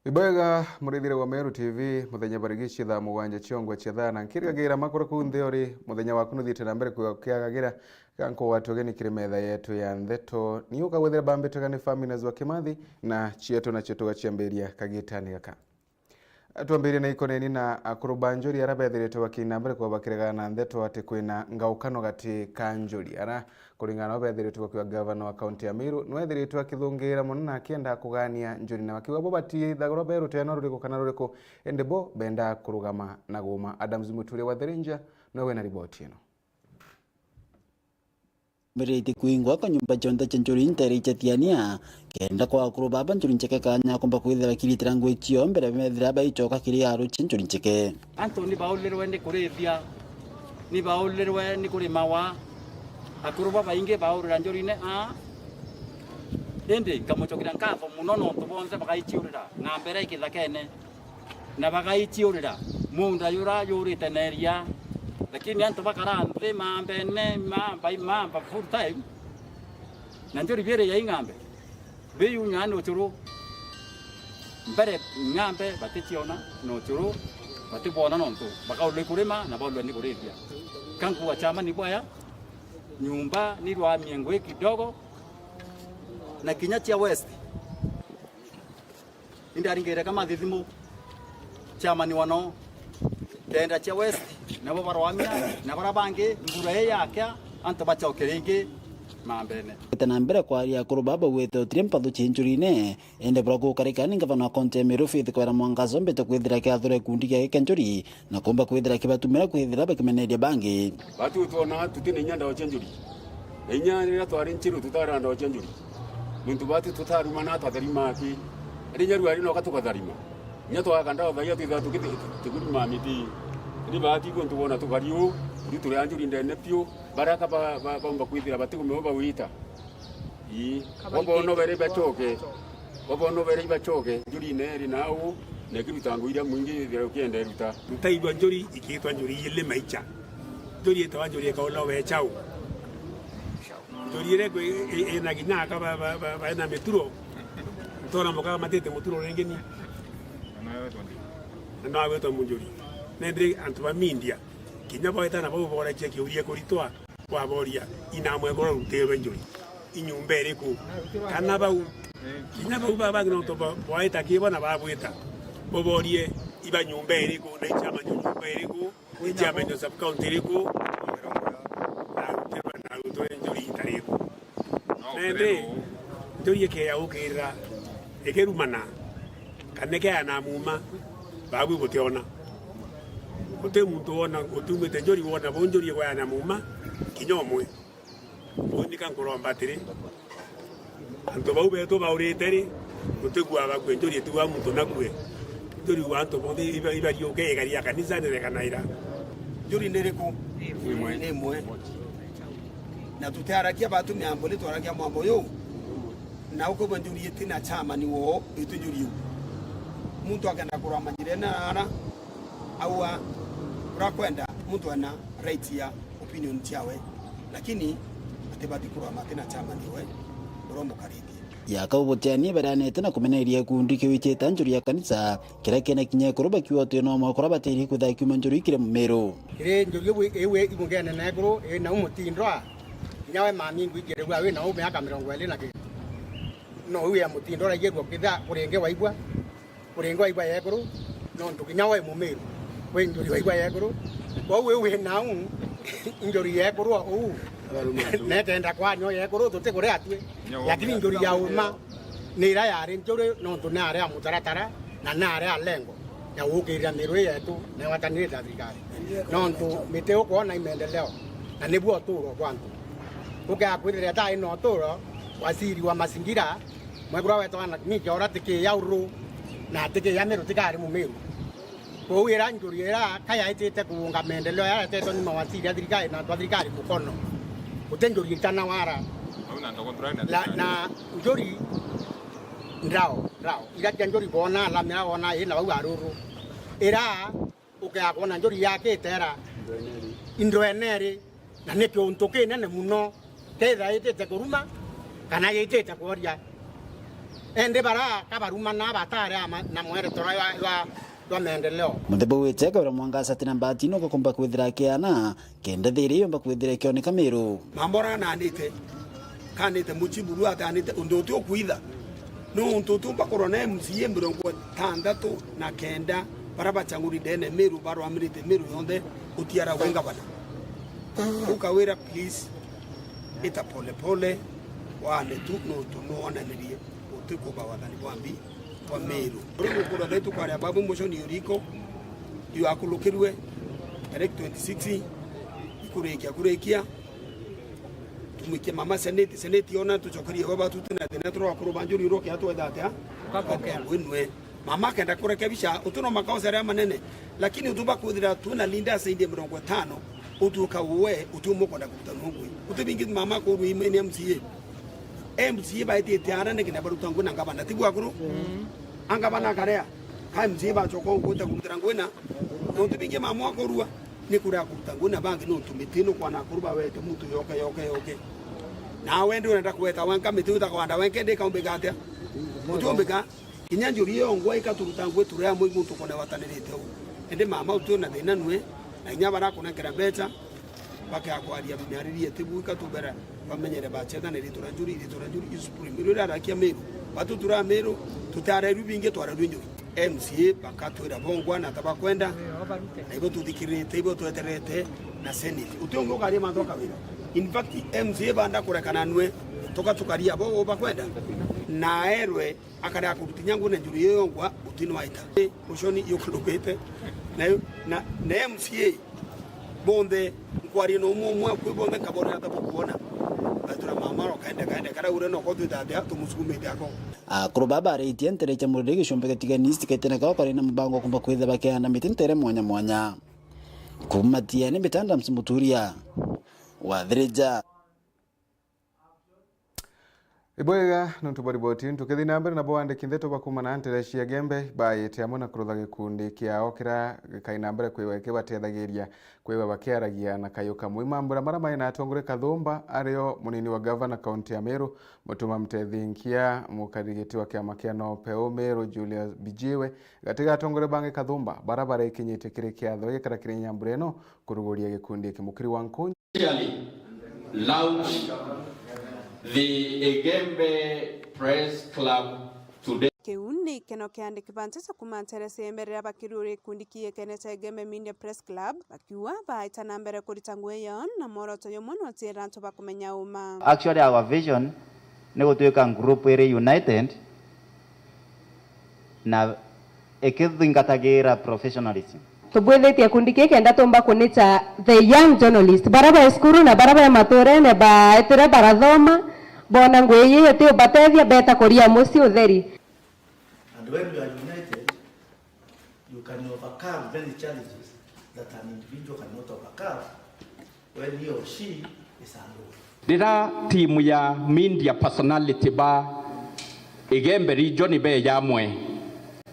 Ibwega murithire wa Meru TV muthenya barigici thaa mugwanja ciongwe cia thana nkirigagira makuru ku ntheori muthenya waku nuthite na mbere kukiagagira kanko watu geni kire metha yetu ya ntheto niuka gwethera bambite gani family wa Kimathi na chieto na cheto gaciamberia kagitani gaka atwambirie na ikoneni na akuru banjuri arabethiretwe wakina mbere kwa bakirega na ntheto ati kwina ngaukano gati kanjuri ara kuringana obethiretwe kwa governor wa county ya Meru nwethiretwe akithungira muno na akienda kugania njuri na wakiwa bo bati thagoro beru tena ruriko kana ruriko endebo benda kurugama na goma. Adams Muturia wa Therenja nowe na riboti ino Mereti kuingwa kwa nyumba chonda chanjuri interi chatiania kenda kwa akuru baba njuri ncheke kanya kumba kuithira kilitira ngwe chio mbere methira ba ichoka kiri aru chanjuri ncheke Anthony baulirwe ni kurithia ni baulirwe ni kurimawa akuru baba inge baurira njuri ne ende kamuchokira nkafo munono tubonze bagaichiurira na mbere ikithakene na bagaichiurira munda yura yurite neria lakini anto bakara nte mambe ne mamba full time nanjori bere ya ingambe be yunyano churu mbere ngambe batetiona no churu batibona nonto bakaule kurema na baule ni kurethia kanku wa chama ni bwaya nyumba ni rwa miengwe kidogo na Kinyachia West indaringere kama thithimu chama ni wano kenda cha West nabo barwamia na barabange ngura yake anto bachokerenge mambene tena mbere kwa ya akuru baba weto triempa du chinjuri ne ende brogo karikani ngavana konte Meru Faith kwa mwangazo mbete kwithira kya thore kundi kya kenjuri na komba kwithira kibatumira kwithira bakimenedia bangi batu tuona tutine nyanda wa chenjuri enyani na twari nchiru tutaranda wa chenjuri muntu batu tutaruma na tatharima ki rinyaru ari no katugatharima nyato akanda thaya twitha tukirima miti ni bati ko tubona tukariu rituri anjuri ndene pio baraka ba kwithira batigume ba wita bono bere bachoke bono bere bachoke njuri neri nau nekirutangu ira mwingi thira ukiende ruta ntaigwa njuri ikitwa njuri ile maicha njuri etawa njuri kaola we chau njuri ile ena ginyaka ba na meturo tora moka matete muturo rengeni na weto munjuri nendre antuba mindia kinya boeta na bo bora che kiurie kuritwa kwa boria ina mwegoro rutero njuri inyumbere ku kana bau kinya bau baba no to boeta ki bona ba boeta boborie iba nyumbere ku na chama nyumbere ku ni chama ndo sub county ku na rutero njuri tariku nendre njuri ke ya ukira ekerumana kaneke ana muma babu boteona ote muntu ona otumete njori wona bonjori kwa na muma kinyomwe oni kan koromba tiri anto bau beto baureteri otegwa bagwe njori tuwa muntu nakwe njori wanto bonde iba yoke gari ya kanisa ne kanaira njori nereko imwe na tutarakia batu miambole twarakia mambo yo na uko banjuri yetina chama ni wo itujuri muntu akenda kurama njirena ara au rakwenda mtu ana right ya opinion chawe lakini atebati kurama tena chama niwe romo kariki yakabutiani barane tena kumeneria kundi kiwiche tanjuri ya kanisa kira kena kinya kuroba kiwa teno mo kuroba teri kudai kumanjuri kire Meru kire njuri ewe imugene na gro na umutindwa nyawe mami ngwigere gwa we na ume aka 20 na kintu no uya mutindwa yegwo kitha kurenge waigwa yegro no ndukinyawe mu Meru we njuri waigwa yegro kwa we nau njuri yegro o netenda kwa nyo yegro tote kore atwe lakini njuri ya uma nira yari njuri no tunare amutaratara na nare alengo ya ukira Meru yetu na watanire thirikari no ndu miteo kuona imendeleo na nibuo turo kwantu ukakwithira ta ino turo waziri wa mazingira mwegura wetu ana nikora tiki ya uru na tiki ya Meru tikari mu Meru ko wira njuri era kaya itete kuunga mendeleo ya teto ni mawaziri ya thirikari na thirikari mukono utenjuri tana wara na njuri ndao ira njuri bona la mera bona ina wa aruru era ukakona njuri yake tera indroeneri na nekyo ntoke nene muno tera itete kuruma kana itete kuoria ende bara kabaruma na batare na mwere tora wa maendeleo muthemba witeka wira Mwangasa tina mbatino gukomba kwithira kiana kenda thiri yomba kwithira kioneka Meru mambora na anite kanite muchiburu atanite undoto kuitha no untoto bakorona MCA 69 baraba changuri dene Meru baro amirite Meru yonde utiara wenga bana ukawira please ita pole pole wale tu no tunaona nilie utiko bawadani bwambi kwa Meru rumu kura letu kwa babu mosho ni uriko yu akulukirwe direct 26 kurekia tumikia mama seneti ona tuchokaria baba tutuna tena tro akuru banjuri roki atu data kakokea wenwe mama kenda kurekebisha utuno makao ya manene lakini utuba kudira tuna linda saidi 50 utuka uwe utumo kwa dakutano ngwe utubingi mama ko ruimeni MCA baiti tiara ne kina barutangu na ngabana tibu akuru angabana karea MCA ba choko kuta kumtrangwena utubingi mama ko ruwa ni kura kutanguna bangi no tumitino kwa nakuruba wetu mtu yoke na wende unaenda kuweta wanka mitu utakwanda wenkende kaumbegate utumbeka kinyanjuri yongwa ikaturutangwe turea mwe muntu kone watanirite ende mama utuna thina nwe na nyabara kuna kerabeta baka akwaria binyaririe tibu ikatubera bamenyere bacheta ne rituranjuri isupreme rura rakia Meru batu tura Meru tutare rubinge twara rwinyo MCA bakatwira bongwa na tabakwenda na ibo tudikirite ibo tweterete na senate utongo kali mandoka wira in fact MCA banda kurekana nwe toka tukaria bo bakwenda na erwe akara kutinyangu na njuri yongwa utino waita ushoni yokulubete na MCA bonde kwari no mumwe kwibonde kabona tabukuona atura mama kaenda kara ure no kotu dada tumusukume dako akuru baba aritie ntere cha murege gicumbi gatiganisti ketene kao kari na mbango kumba kwitha bakeana mitintere mwanya kumatia ni mitanda msimuturia wathirija ibwega ntubariboti ntukithi na mbere na bwandiki ndeto bakumana ntereshia gembe bayete amona kurutha gikundi kiao kira kaina mbere kwiweke batethagiria kwiwa bakiaragia na kayuka mwimambura marama ina atongore Kathumba ario munini wa governor county ya Meru mutuma mtethinkia mukarigiti wa kiama kia no peo Meru Julius Bijiwe gatiga atongore bange Kathumba barabara ikinyite kiri kiatho gikara kiri nyambura ino kuruguria gikundi kimukiri wa Nkunyi launch the Egembe Press Club today. Keuni keno kiande kibantesa kumantere sembere bakirure kundi kiyekene cha Egembe Media Press Club bakiwa baita nambere kuritangwe yon na moroto yomono atiranto bakumenya uma. Actually our vision ni gutwika group ere united na ekithingatagira professionalism. Tubwethetie kundi kiki enda tumba kunita the young journalist baraba eskuru na baraba matore ne ba etire barathoma bona ngweye yete batethia beta koria musi utheri. And when you are united, you can overcome many challenges that an individual cannot overcome when he or she is alone. Dira timu ya media personality ba Egembe region be yamwe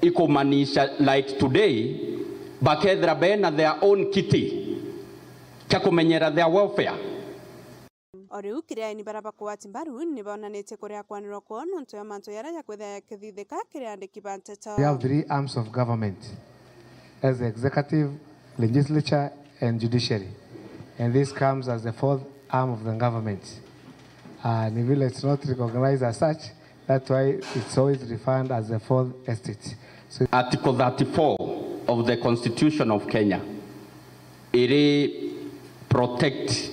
ikumanisha like today bakethra bena their own kitty cha kumenyera their welfare. Oriu kiria ni baraba kwati mbaru ni bonanete korea kwaniro kono nto ya manto yara ya kwetha kithitheka kiria ndiki banteta. We have 3 arms of government as the executive, legislature and judiciary, and this comes as the 4th arm of the government. Nivile it's not recognized as such, that's why it's always referred as the 4th estate. So Article 34 of the Constitution of Kenya, it protect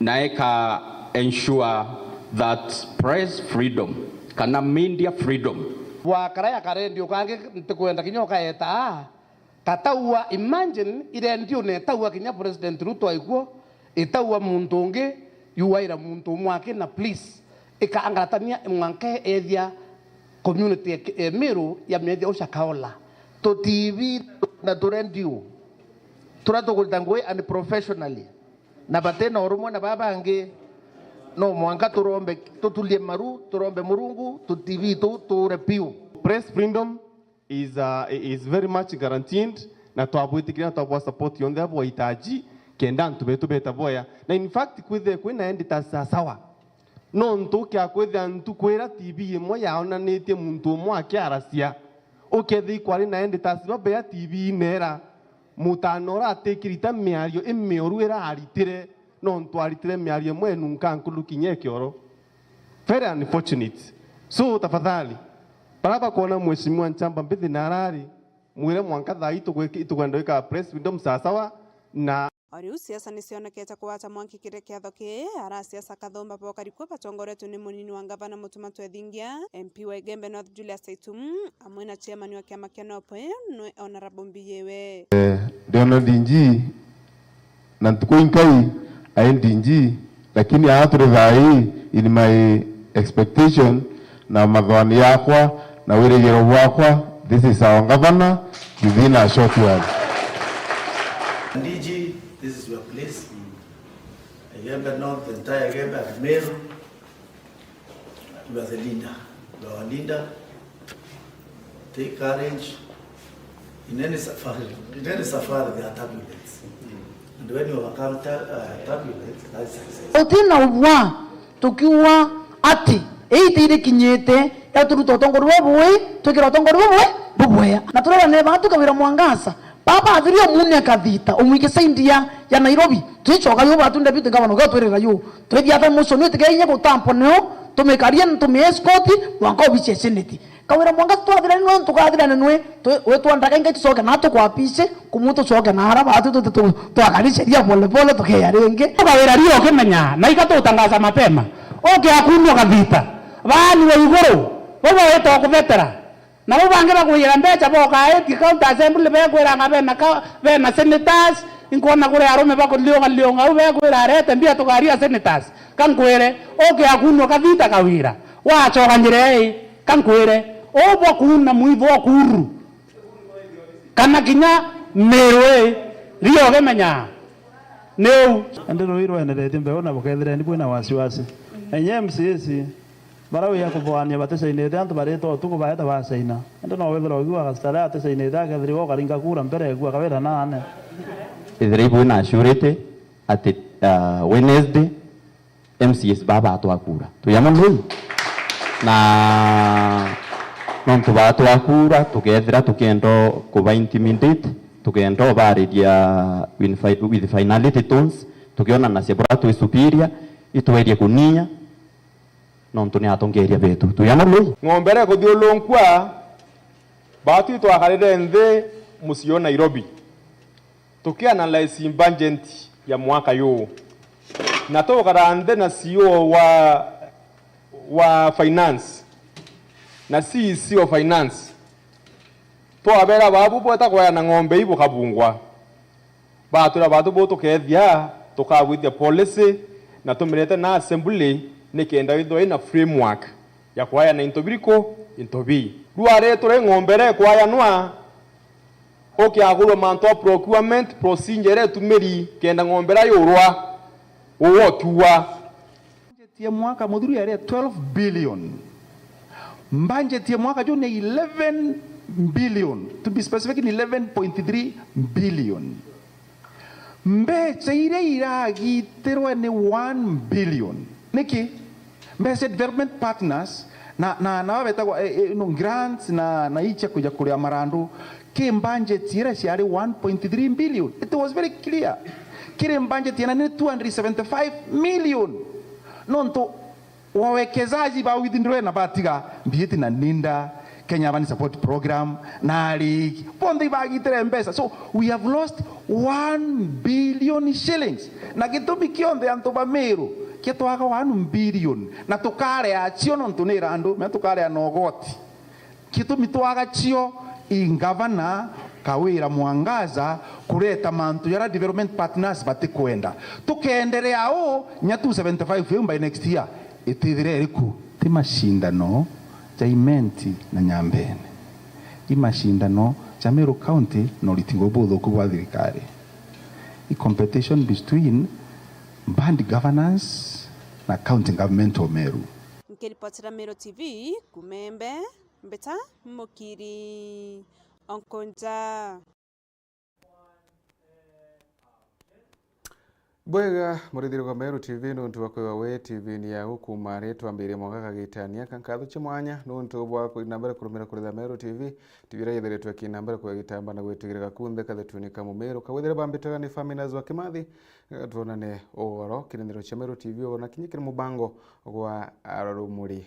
naeka ensure that press freedom kana media freedom wa karaya karendio kange ntikwenda kinyoka eta tataua imagine ile ndio ne taua kinya president Ruto aiguo itaua muntu ungi yuwaira muntu mwake na please ikaangatania mwanke ethia community Meru ya media ushakaola to TV na to radio turatogulitangwe and professionally na batena orumwe na babange no mwanga turombe tutulie maru turombe murungu tu TV tu repiu. Press freedom is very much guaranteed na twabwitikira twabwa support yonde abo itaji kenda ntubetu beta boya na in fact kwina editors sawa nontu kia kwithia ntukwira TV imwe yaonanitie muntu umwe akiaracia ukethi kwari na editors babe ya TV nera mutanora atikirita miario imioru era aritire nontu aritire miario imwe nunka nkulukinye kioro. Very unfortunate. So tafadhali baraba kuona mheshimiwa Nchamba mbithi narari mwire mwanka thai tukwenda wika press freedom sasawa na Oriu siasa nicionekete kuwata mwanki kire kiatho ki ara siasa kathomba bokarikwa batongoretwo ni munini wa gavana Mutuma Twethingia MP wa Igembe North Julius Saitum amwe na chairman wa kiama kia Nope no honorable Mbiyewe Ndio ndinji na tukuinkai aindinji lakini ature thai in my expectation na madhani yakwa na wiregero wakwa. This is our governor within a short while. DG, this is your place. Igembe North, the entire Igembe and Meru. You are the leader. You are a leader. Take courage. In any safari, there are turbulence. And when you overcome turbulence, that's success. Otina wa tukiwa ati eitire kinyete ya turuto tongorwa bwe tukira tongorwa bwe na turera ne bantu kabira Mwangasa papa athirio mune kathita umwike saindia ya Nairobi tuichoka yo batunde bitu ngabano gatwerera yo twithia ta muso ni tigenye gutampo neo tumekaria ntume escort wango biche seneti kawira Mwangasa twathira no tukathira nwe we twandaka ngai tucoke na tukwapice kumuto coke na hara batu twakariceria pole pole tukeya renge kawira rio kimenya na ikatutangaza mapema oke akunwa kathita bani wa iguru baba weto kuvetera na bubange bakwira mbecha boka eti county assembly bekwira ngabena ka bena senators inkona kure arume bakulionga ubekwira arete mbia tukaria senators kankwire oke akunwa kathita kawira wachoka njire kankwire obwa kuna muivo kuru kana kinya mewe rio gemenya neu andero iro enderete mbeona bokethire ndi kwina wasiwasi enye MCS barawe ya kuboania batesaine tanto bareto tuko baeta basaina ndo no wethero ogwa gastara atesaine daga thriwo karinga kura mbere gwa kawera nane ithribo na surete at Wednesday MCS baba atwakura tuyamamwe na nontu batwakura tukethira tukendo kuba intimidate tukendo baridia with finality tones tukiona na sebrato superior itwerie kunia nontu ni atongeria betu tuyamamwe ngombere kuthiulunkwa batu twakarire nthi musio Nairobi tukianalyze budget ya mwaka yu na tukara nthi na CEO wa finance na CEO finance twabera babu bota kwa na ngombe ibu kabungwa batura batu bo tukethia tukagwithia policy na tumirete na assembly nikenda witho ina framework ya kwaya na intobiriko intobi ruare tore ngombere kwaya nwa oke agulwa manto procurement procedure tumeri kenda ngombera yorwa uwo tuwa ya mwaka mudhuri ya 12 billion budget ya mwaka jone 11 billion to be specific ni 11.3 billion mbecha ire iragitirwe ni 1 billion niki mbese development partners na wabeta grants na icha kuja kulia marandu ki budget ire ciari 1.3 billion. It was very clear kile budget yana ni 275 million nonto wawekezaji ba withindwe na batiga mbieti na ninda Kenya Van Support Program na league pondi bagitere mbesa. So we have lost 1 billion shillings na gitumi kionde antoba Meru kitwaga 1 billion na tukare achio nontunira andu me tukare anogoti kitumi twaga chio ingavana kawira Mwangaza kuleta mantu yara development partners batikwenda tukendelea o nyatu 75 by next year itithire riku ti mashindano Jaimenti na Nyambene imashindano cha Meru County no litingo botho kwa thirikari i competition between band governance na county government of Meru. Nkiripotera Meru TV kumembe mbeta mukiri onkonja Bwega murithiri kwa Meru TV nuntu wakwa we TV ni ya huku mari twambire mwaka kagitania kankathu chimwanya nuntu bwa kuinambere kurumira kuritha Meru TV tivira yethiretwe kinambere kwa gitamba na gwitigirira kunthe kathutunika mu Meru kawithire bambitaga ni Faminas wa Kimathi tuonane oro kinenero cha Meru TV ona kinyikire mubango gwa arorumuri